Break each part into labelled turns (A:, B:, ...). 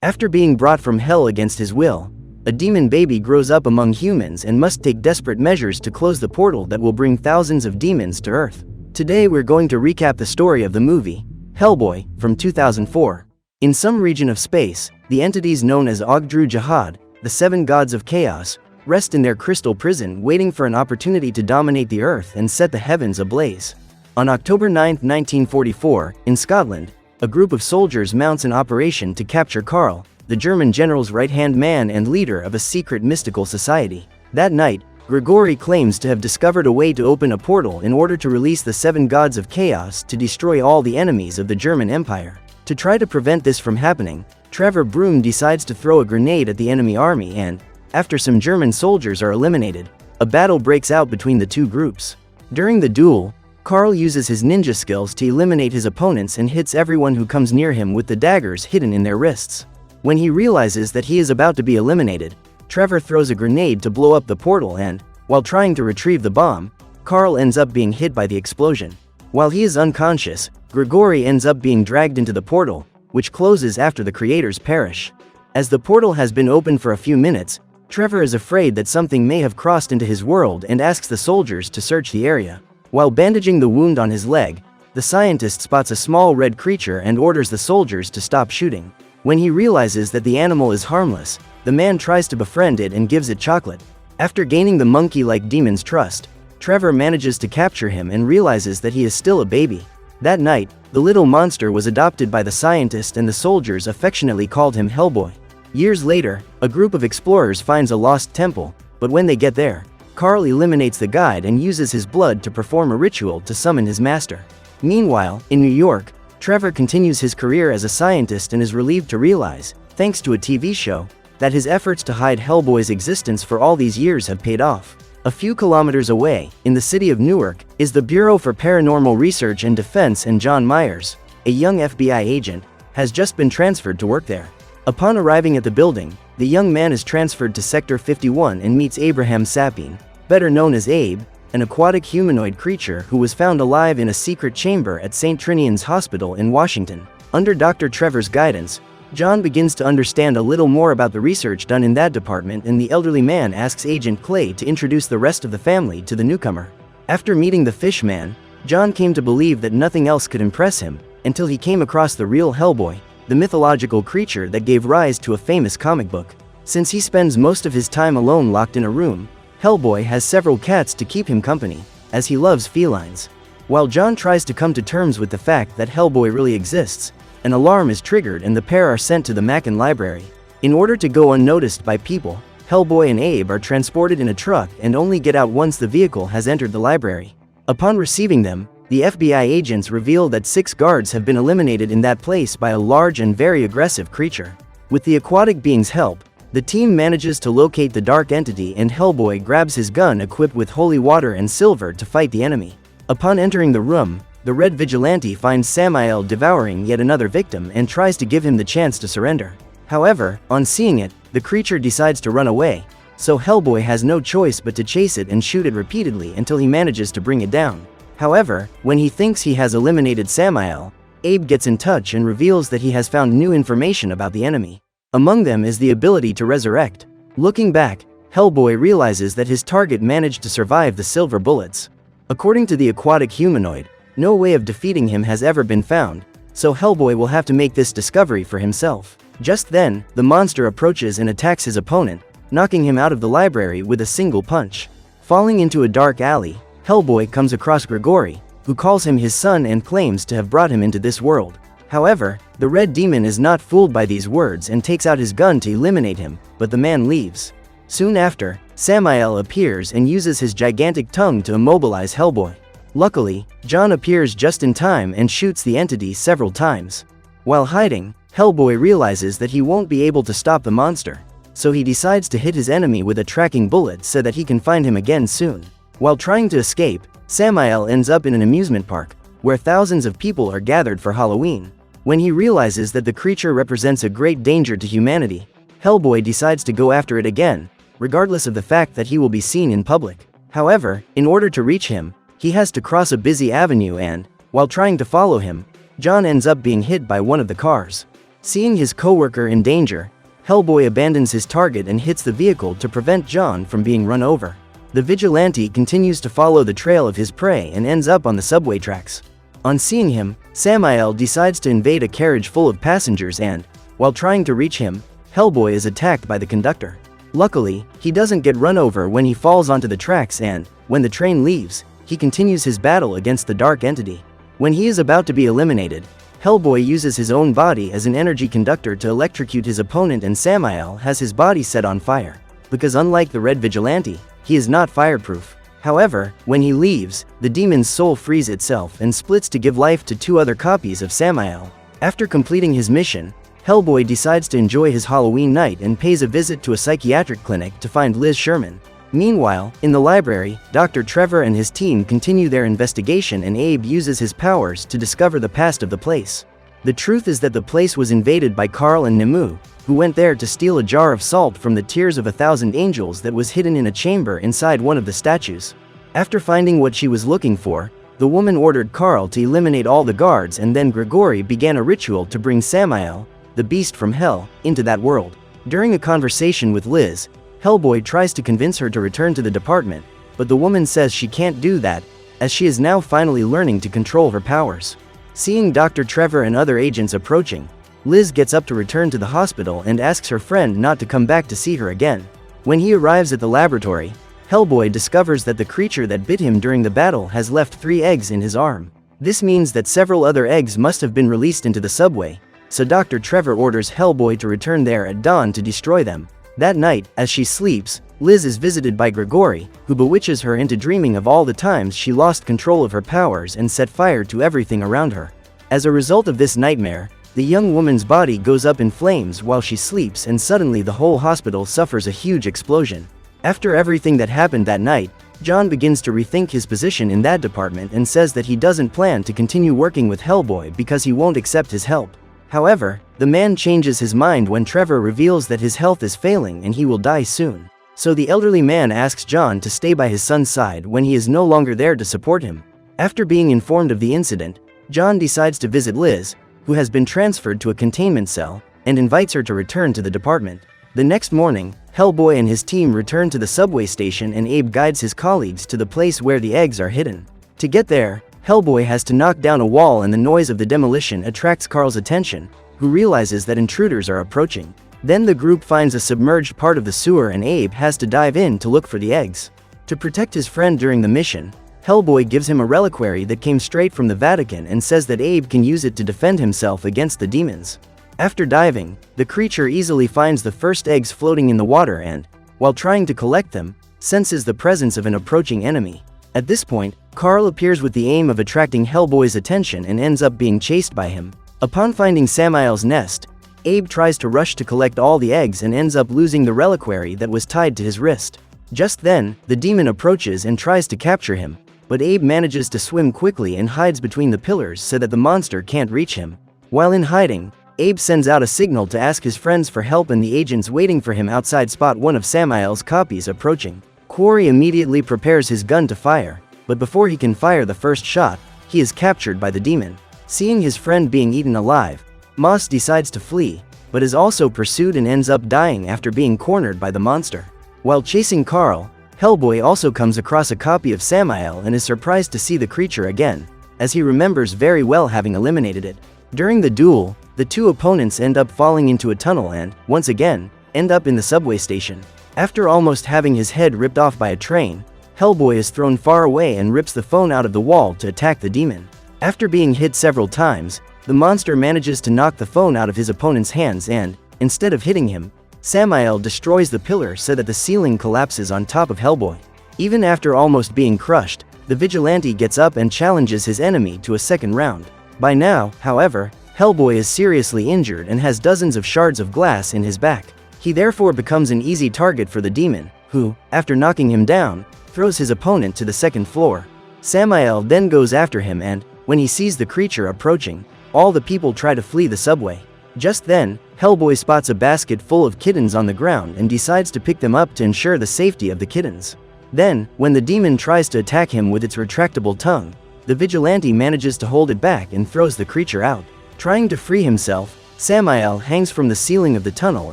A: After being brought from hell against his will, a demon baby grows up among humans and must take desperate measures to close the portal that will bring thousands of demons to Earth. Today we're going to recap the story of the movie, Hellboy, from 2004. In some region of space, the entities known as Ogdru Jihad, the seven gods of chaos, rest in their crystal prison waiting for an opportunity to dominate the Earth and set the heavens ablaze. On October 9, 1944, in Scotland, a group of soldiers mounts an operation to capture Karl, the German general's right-hand man and leader of a secret mystical society. That night, Grigori claims to have discovered a way to open a portal in order to release the seven gods of chaos to destroy all the enemies of the German Empire. To try to prevent this from happening, Trevor Broom decides to throw a grenade at the enemy army and, after some German soldiers are eliminated, a battle breaks out between the two groups. During the duel, Karl uses his ninja skills to eliminate his opponents and hits everyone who comes near him with the daggers hidden in their wrists. When he realizes that he is about to be eliminated, Trevor throws a grenade to blow up the portal and, while trying to retrieve the bomb, Karl ends up being hit by the explosion. While he is unconscious, Grigori ends up being dragged into the portal, which closes after the creators perish. As the portal has been open for a few minutes, Trevor is afraid that something may have crossed into his world and asks the soldiers to search the area. While bandaging the wound on his leg, the scientist spots a small red creature and orders the soldiers to stop shooting. When he realizes that the animal is harmless, the man tries to befriend it and gives it chocolate. After gaining the monkey-like demon's trust, Trevor manages to capture him and realizes that he is still a baby. That night, the little monster was adopted by the scientist and the soldiers affectionately called him Hellboy. Years later, a group of explorers finds a lost temple, but when they get there, Karl eliminates the guide and uses his blood to perform a ritual to summon his master. Meanwhile, in New York, Trevor continues his career as a scientist and is relieved to realize, thanks to a TV show, that his efforts to hide Hellboy's existence for all these years have paid off. A few kilometers away, in the city of Newark, is the Bureau for Paranormal Research and Defense, and John Myers, a young FBI agent, has just been transferred to work there. Upon arriving at the building, the young man is transferred to Sector 51 and meets Abraham Sapien, better known as Abe, an aquatic humanoid creature who was found alive in a secret chamber at St. Trinian's Hospital in Washington. Under Dr. Trevor's guidance, John begins to understand a little more about the research done in that department, and the elderly man asks Agent Clay to introduce the rest of the family to the newcomer. After meeting the fish man, John came to believe that nothing else could impress him, until he came across the real Hellboy, the mythological creature that gave rise to a famous comic book. Since he spends most of his time alone locked in a room, Hellboy has several cats to keep him company, as he loves felines. While John tries to come to terms with the fact that Hellboy really exists, an alarm is triggered and the pair are sent to the Mackin Library. In order to go unnoticed by people, Hellboy and Abe are transported in a truck and only get out once the vehicle has entered the library. Upon receiving them, the FBI agents reveal that 6 guards have been eliminated in that place by a large and very aggressive creature. With the aquatic being's help, the team manages to locate the dark entity, and Hellboy grabs his gun equipped with holy water and silver to fight the enemy. Upon entering the room, the red vigilante finds Samael devouring yet another victim and tries to give him the chance to surrender. However, on seeing it, the creature decides to run away, so Hellboy has no choice but to chase it and shoot it repeatedly until he manages to bring it down. However, when he thinks he has eliminated Samael, Abe gets in touch and reveals that he has found new information about the enemy. Among them is the ability to resurrect. Looking back, Hellboy realizes that his target managed to survive the silver bullets. According to the aquatic humanoid, no way of defeating him has ever been found, so Hellboy will have to make this discovery for himself. Just then, the monster approaches and attacks his opponent, knocking him out of the library with a single punch. Falling into a dark alley, Hellboy comes across Grigori, who calls him his son and claims to have brought him into this world. However, the red demon is not fooled by these words and takes out his gun to eliminate him, but the man leaves. Soon after, Samael appears and uses his gigantic tongue to immobilize Hellboy. Luckily, John appears just in time and shoots the entity several times. While hiding, Hellboy realizes that he won't be able to stop the monster, so he decides to hit his enemy with a tracking bullet so that he can find him again soon. While trying to escape, Samael ends up in an amusement park, where thousands of people are gathered for Halloween. When he realizes that the creature represents a great danger to humanity, Hellboy decides to go after it again, regardless of the fact that he will be seen in public. However, in order to reach him, he has to cross a busy avenue and, while trying to follow him, John ends up being hit by one of the cars. Seeing his co-worker in danger, Hellboy abandons his target and hits the vehicle to prevent John from being run over. The vigilante continues to follow the trail of his prey and ends up on the subway tracks. On seeing him, Samael decides to invade a carriage full of passengers and, while trying to reach him, Hellboy is attacked by the conductor. Luckily, he doesn't get run over when he falls onto the tracks and, when the train leaves, he continues his battle against the dark entity. When he is about to be eliminated, Hellboy uses his own body as an energy conductor to electrocute his opponent, and Samael has his body set on fire, because unlike the Red Vigilante, he is not fireproof. However, when he leaves, the demon's soul frees itself and splits to give life to 2 other copies of Samael. After completing his mission, Hellboy decides to enjoy his Halloween night and pays a visit to a psychiatric clinic to find Liz Sherman. Meanwhile, in the library, Dr. Trevor and his team continue their investigation, and Abe uses his powers to discover the past of the place. The truth is that the place was invaded by Carl and Nemu, who went there to steal a jar of salt from the Tears of 1,000 Angels that was hidden in a chamber inside one of the statues. After finding what she was looking for, the woman ordered Carl to eliminate all the guards, and then Grigori began a ritual to bring Samael, the beast from hell, into that world. During a conversation with Liz, Hellboy tries to convince her to return to the department, but the woman says she can't do that, as she is now finally learning to control her powers. Seeing Dr. Trevor and other agents approaching, Liz gets up to return to the hospital and asks her friend not to come back to see her again. When he arrives at the laboratory, Hellboy discovers that the creature that bit him during the battle has left 3 eggs in his arm. This means that several other eggs must have been released into the subway, so Dr. Trevor orders Hellboy to return there at dawn to destroy them. That night, as she sleeps, Liz is visited by Grigori, who bewitches her into dreaming of all the times she lost control of her powers and set fire to everything around her. As a result of this nightmare, the young woman's body goes up in flames while she sleeps, and suddenly the whole hospital suffers a huge explosion. After everything that happened that night, John begins to rethink his position in that department and says that he doesn't plan to continue working with Hellboy because he won't accept his help. However, the man changes his mind when Trevor reveals that his health is failing and he will die soon. So the elderly man asks John to stay by his son's side when he is no longer there to support him. After being informed of the incident, John decides to visit Liz, who has been transferred to a containment cell, and invites her to return to the department. The next morning, Hellboy and his team return to the subway station, and Abe guides his colleagues to the place where the eggs are hidden. To get there, Hellboy has to knock down a wall, and the noise of the demolition attracts Carl's attention, who realizes that intruders are approaching. Then the group finds a submerged part of the sewer, and Abe has to dive in to look for the eggs. To protect his friend during the mission, Hellboy gives him a reliquary that came straight from the Vatican and says that Abe can use it to defend himself against the demons. After diving, the creature easily finds the first eggs floating in the water and, while trying to collect them, senses the presence of an approaching enemy. At this point, Carl appears with the aim of attracting Hellboy's attention and ends up being chased by him. Upon finding Samael's nest, Abe tries to rush to collect all the eggs and ends up losing the reliquary that was tied to his wrist. Just then, the demon approaches and tries to capture him, but Abe manages to swim quickly and hides between the pillars so that the monster can't reach him. While in hiding, Abe sends out a signal to ask his friends for help, and the agents waiting for him outside spot one of Samael's copies approaching. Quarry immediately prepares his gun to fire, but before he can fire the first shot, he is captured by the demon. Seeing his friend being eaten alive, Moss decides to flee, but is also pursued and ends up dying after being cornered by the monster. While chasing Carl, Hellboy also comes across a copy of Samael and is surprised to see the creature again, as he remembers very well having eliminated it. During the duel, the 2 opponents end up falling into a tunnel and, once again, end up in the subway station. After almost having his head ripped off by a train, Hellboy is thrown far away and rips the phone out of the wall to attack the demon. After being hit several times, the monster manages to knock the phone out of his opponent's hands and, instead of hitting him, Samael destroys the pillar so that the ceiling collapses on top of Hellboy. Even after almost being crushed, the vigilante gets up and challenges his enemy to a second round. By now, however, Hellboy is seriously injured and has dozens of shards of glass in his back. He therefore becomes an easy target for the demon, who, after knocking him down, throws his opponent to the second floor. Samael then goes after him and, when he sees the creature approaching, all the people try to flee the subway. Just then, Hellboy spots a basket full of kittens on the ground and decides to pick them up to ensure the safety of the kittens. Then, when the demon tries to attack him with its retractable tongue, the vigilante manages to hold it back and throws the creature out. Trying to free himself, Samael hangs from the ceiling of the tunnel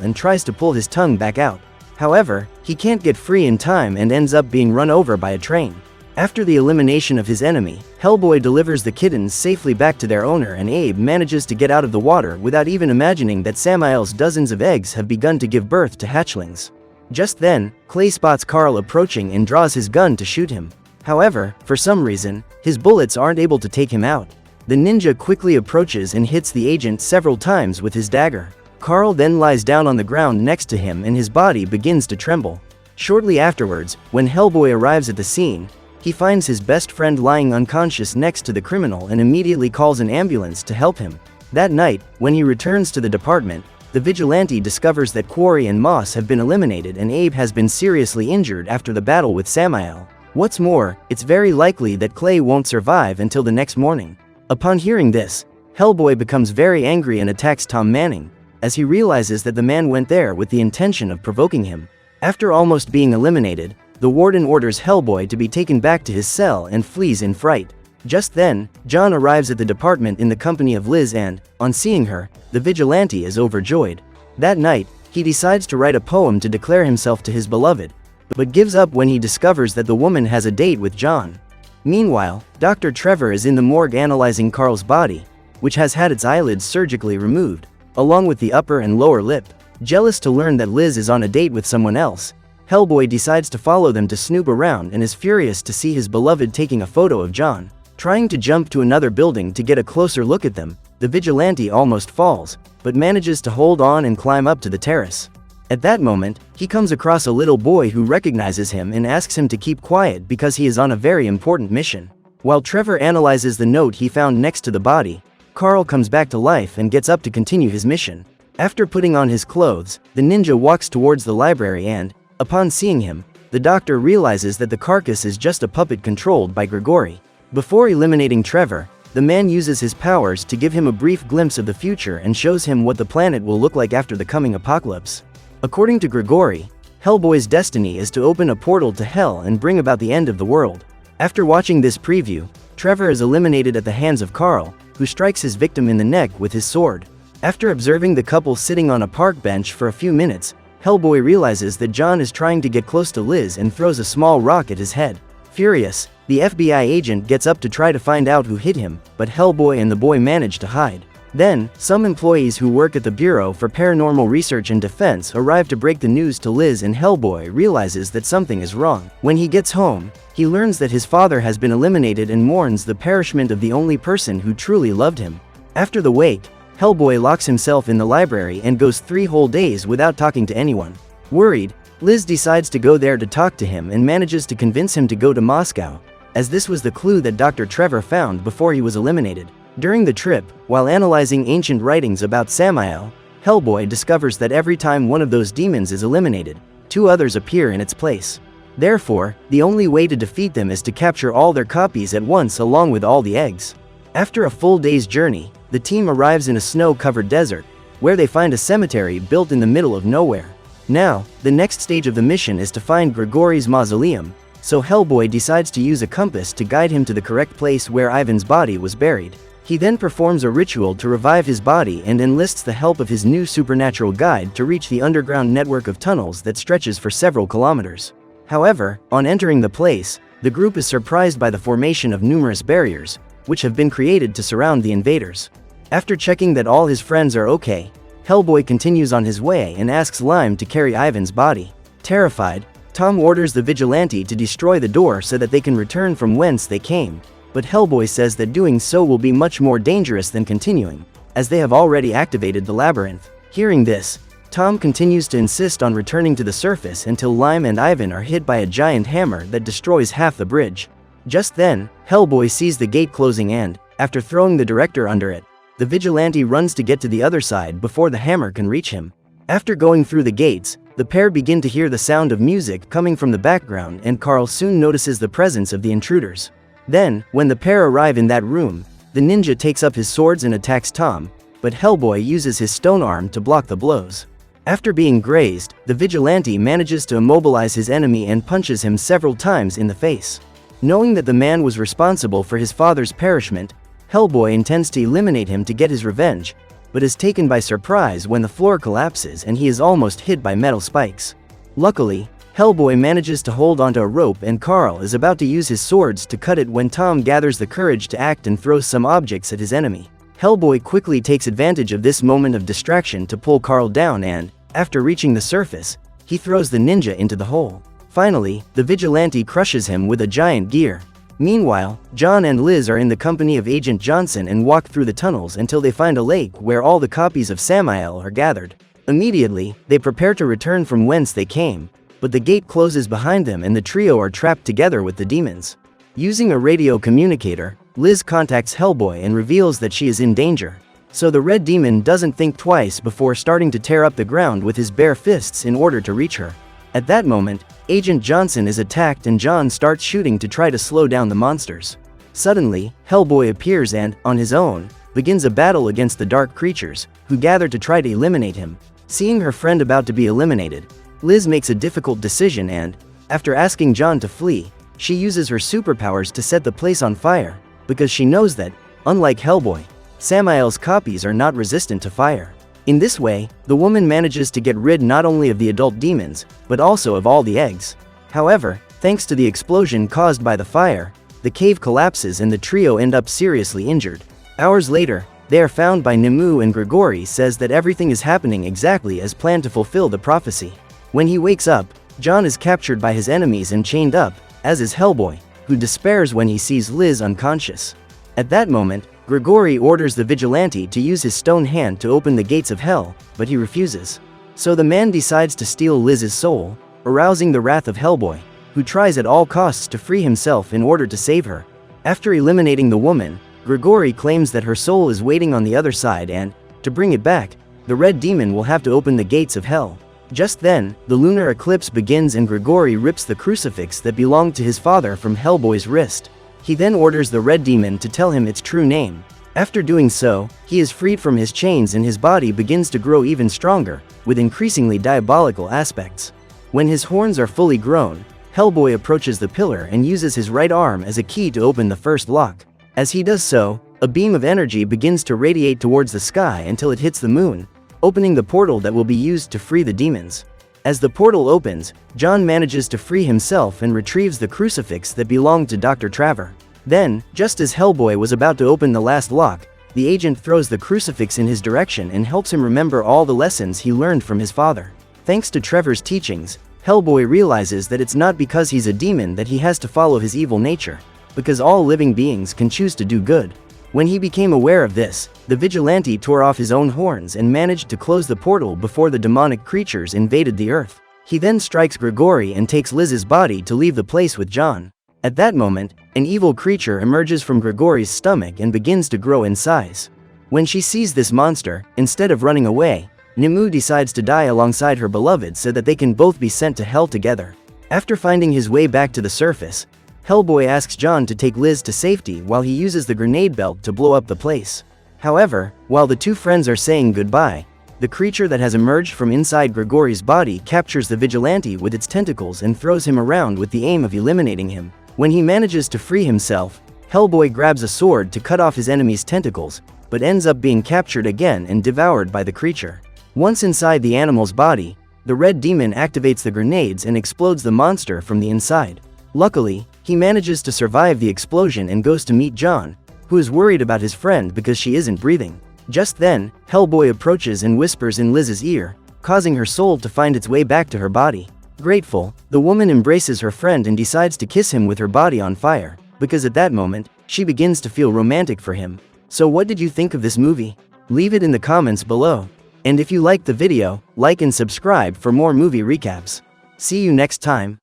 A: and tries to pull his tongue back out. However, he can't get free in time and ends up being run over by a train. After the elimination of his enemy, Hellboy delivers the kittens safely back to their owner, and Abe manages to get out of the water without even imagining that Samael's dozens of eggs have begun to give birth to hatchlings. Just then, Clay spots Carl approaching and draws his gun to shoot him. However, for some reason, his bullets aren't able to take him out. The ninja quickly approaches and hits the agent several times with his dagger. Carl then lies down on the ground next to him and his body begins to tremble. Shortly afterwards, when Hellboy arrives at the scene, he finds his best friend lying unconscious next to the criminal and immediately calls an ambulance to help him. That night, when he returns to the department, the vigilante discovers that Quarry and Moss have been eliminated and Abe has been seriously injured after the battle with Samael. What's more, it's very likely that Clay won't survive until the next morning. Upon hearing this, Hellboy becomes very angry and attacks Tom Manning, as he realizes that the man went there with the intention of provoking him. After almost being eliminated, the warden orders Hellboy to be taken back to his cell and flees in fright. Just then, John arrives at the department in the company of Liz and, on seeing her, the vigilante is overjoyed. That night, he decides to write a poem to declare himself to his beloved, but gives up when he discovers that the woman has a date with John. Meanwhile, Dr. Trevor is in the morgue analyzing Carl's body, which has had its eyelids surgically removed, along with the upper and lower lip. Jealous to learn that Liz is on a date with someone else, Hellboy decides to follow them to snoop around and is furious to see his beloved taking a photo of John. Trying to jump to another building to get a closer look at them, the vigilante almost falls, but manages to hold on and climb up to the terrace. At that moment, he comes across a little boy who recognizes him and asks him to keep quiet because he is on a very important mission. While Trevor analyzes the note he found next to the body, Carl comes back to life and gets up to continue his mission. After putting on his clothes, the ninja walks towards the library and, upon seeing him, the doctor realizes that the carcass is just a puppet controlled by Grigori. Before eliminating Trevor, the man uses his powers to give him a brief glimpse of the future and shows him what the planet will look like after the coming apocalypse. According to Grigori, Hellboy's destiny is to open a portal to hell and bring about the end of the world. After watching this preview, Trevor is eliminated at the hands of Carl, who strikes his victim in the neck with his sword. After observing the couple sitting on a park bench for a few minutes, Hellboy realizes that John is trying to get close to Liz and throws a small rock at his head. Furious, the FBI agent gets up to try to find out who hit him, but Hellboy and the boy manage to hide. Then, some employees who work at the Bureau for Paranormal Research and Defense arrive to break the news to Liz, and Hellboy realizes that something is wrong. When he gets home, he learns that his father has been eliminated and mourns the perishment of the only person who truly loved him. After the wake, Hellboy locks himself in the library and goes 3 whole days without talking to anyone. Worried, Liz decides to go there to talk to him and manages to convince him to go to Moscow, as this was the clue that Dr. Trevor found before he was eliminated. During the trip, while analyzing ancient writings about Samael, Hellboy discovers that every time one of those demons is eliminated, 2 others appear in its place. Therefore, the only way to defeat them is to capture all their copies at once along with all the eggs. After a full day's journey, the team arrives in a snow-covered desert, where they find a cemetery built in the middle of nowhere. Now, the next stage of the mission is to find Grigori's mausoleum, so Hellboy decides to use a compass to guide him to the correct place where Ivan's body was buried. He then performs a ritual to revive his body and enlists the help of his new supernatural guide to reach the underground network of tunnels that stretches for several kilometers. However, on entering the place, the group is surprised by the formation of numerous barriers, which have been created to surround the invaders. After checking that all his friends are okay, Hellboy continues on his way and asks Lime to carry Ivan's body. Terrified, Tom orders the vigilante to destroy the door so that they can return from whence they came, but Hellboy says that doing so will be much more dangerous than continuing, as they have already activated the labyrinth. Hearing this, Tom continues to insist on returning to the surface until Lime and Ivan are hit by a giant hammer that destroys half the bridge. Just then, Hellboy sees the gate closing and, after throwing the director under it, the vigilante runs to get to the other side before the hammer can reach him. After going through the gates, the pair begin to hear the sound of music coming from the background, and Carl soon notices the presence of the intruders. Then, when the pair arrive in that room, the ninja takes up his swords and attacks Tom, but Hellboy uses his stone arm to block the blows. After being grazed, the vigilante manages to immobilize his enemy and punches him several times in the face. Knowing that the man was responsible for his father's perishment, Hellboy intends to eliminate him to get his revenge, but is taken by surprise when the floor collapses and he is almost hit by metal spikes. Luckily, Hellboy manages to hold onto a rope and Carl is about to use his swords to cut it when Tom gathers the courage to act and throws some objects at his enemy. Hellboy quickly takes advantage of this moment of distraction to pull Carl down and, after reaching the surface, he throws the ninja into the hole. Finally, the vigilante crushes him with a giant gear. Meanwhile, John and Liz are in the company of Agent Johnson and walk through the tunnels until they find a lake where all the copies of Samael are gathered. Immediately, they prepare to return from whence they came, but the gate closes behind them and the trio are trapped together with the demons. Using a radio communicator, Liz contacts Hellboy and reveals that she is in danger. So the red demon doesn't think twice before starting to tear up the ground with his bare fists in order to reach her. At that moment, Agent Johnson is attacked and John starts shooting to try to slow down the monsters. Suddenly, Hellboy appears and, on his own, begins a battle against the dark creatures, who gather to try to eliminate him. Seeing her friend about to be eliminated, Liz makes a difficult decision and, after asking John to flee, she uses her superpowers to set the place on fire, because she knows that, unlike Hellboy, Samael's copies are not resistant to fire. In this way, the woman manages to get rid not only of the adult demons, but also of all the eggs. However, thanks to the explosion caused by the fire, the cave collapses and the trio end up seriously injured. Hours later, they are found by Nimue and Grigori says that everything is happening exactly as planned to fulfill the prophecy. When he wakes up, John is captured by his enemies and chained up, as is Hellboy, who despairs when he sees Liz unconscious. At that moment, Grigori orders the vigilante to use his stone hand to open the gates of hell, but he refuses. So the man decides to steal Liz's soul, arousing the wrath of Hellboy, who tries at all costs to free himself in order to save her. After eliminating the woman, Grigori claims that her soul is waiting on the other side and, to bring it back, the red demon will have to open the gates of hell. Just then, the lunar eclipse begins and Grigori rips the crucifix that belonged to his father from Hellboy's wrist. He then orders the red demon to tell him its true name. After doing so, he is freed from his chains and his body begins to grow even stronger, with increasingly diabolical aspects. When his horns are fully grown, Hellboy approaches the pillar and uses his right arm as a key to open the first lock. As he does so, a beam of energy begins to radiate towards the sky until it hits the moon, opening the portal that will be used to free the demons. As the portal opens, John manages to free himself and retrieves the crucifix that belonged to Dr. Traver. Then, just as Hellboy was about to open the last lock, the agent throws the crucifix in his direction and helps him remember all the lessons he learned from his father. Thanks to Trevor's teachings, Hellboy realizes that it's not because he's a demon that he has to follow his evil nature, because all living beings can choose to do good. When he became aware of this, the vigilante tore off his own horns and managed to close the portal before the demonic creatures invaded the earth. He then strikes Grigori and takes Liz's body to leave the place with John. At that moment, an evil creature emerges from Grigori's stomach and begins to grow in size. When she sees this monster, instead of running away, Nimue decides to die alongside her beloved so that they can both be sent to hell together. After finding his way back to the surface, Hellboy asks John to take Liz to safety while he uses the grenade belt to blow up the place. However, while the two friends are saying goodbye, the creature that has emerged from inside Grigori's body captures the vigilante with its tentacles and throws him around with the aim of eliminating him. When he manages to free himself, Hellboy grabs a sword to cut off his enemy's tentacles, but ends up being captured again and devoured by the creature. Once inside the animal's body, the red demon activates the grenades and explodes the monster from the inside. Luckily, he manages to survive the explosion and goes to meet John, who is worried about his friend because she isn't breathing. Just then, Hellboy approaches and whispers in Liz's ear, causing her soul to find its way back to her body. Grateful, the woman embraces her friend and decides to kiss him with her body on fire, because at that moment, she begins to feel romantic for him. So what did you think of this movie? Leave it in the comments below. And if you liked the video, like and subscribe for more movie recaps. See you next time.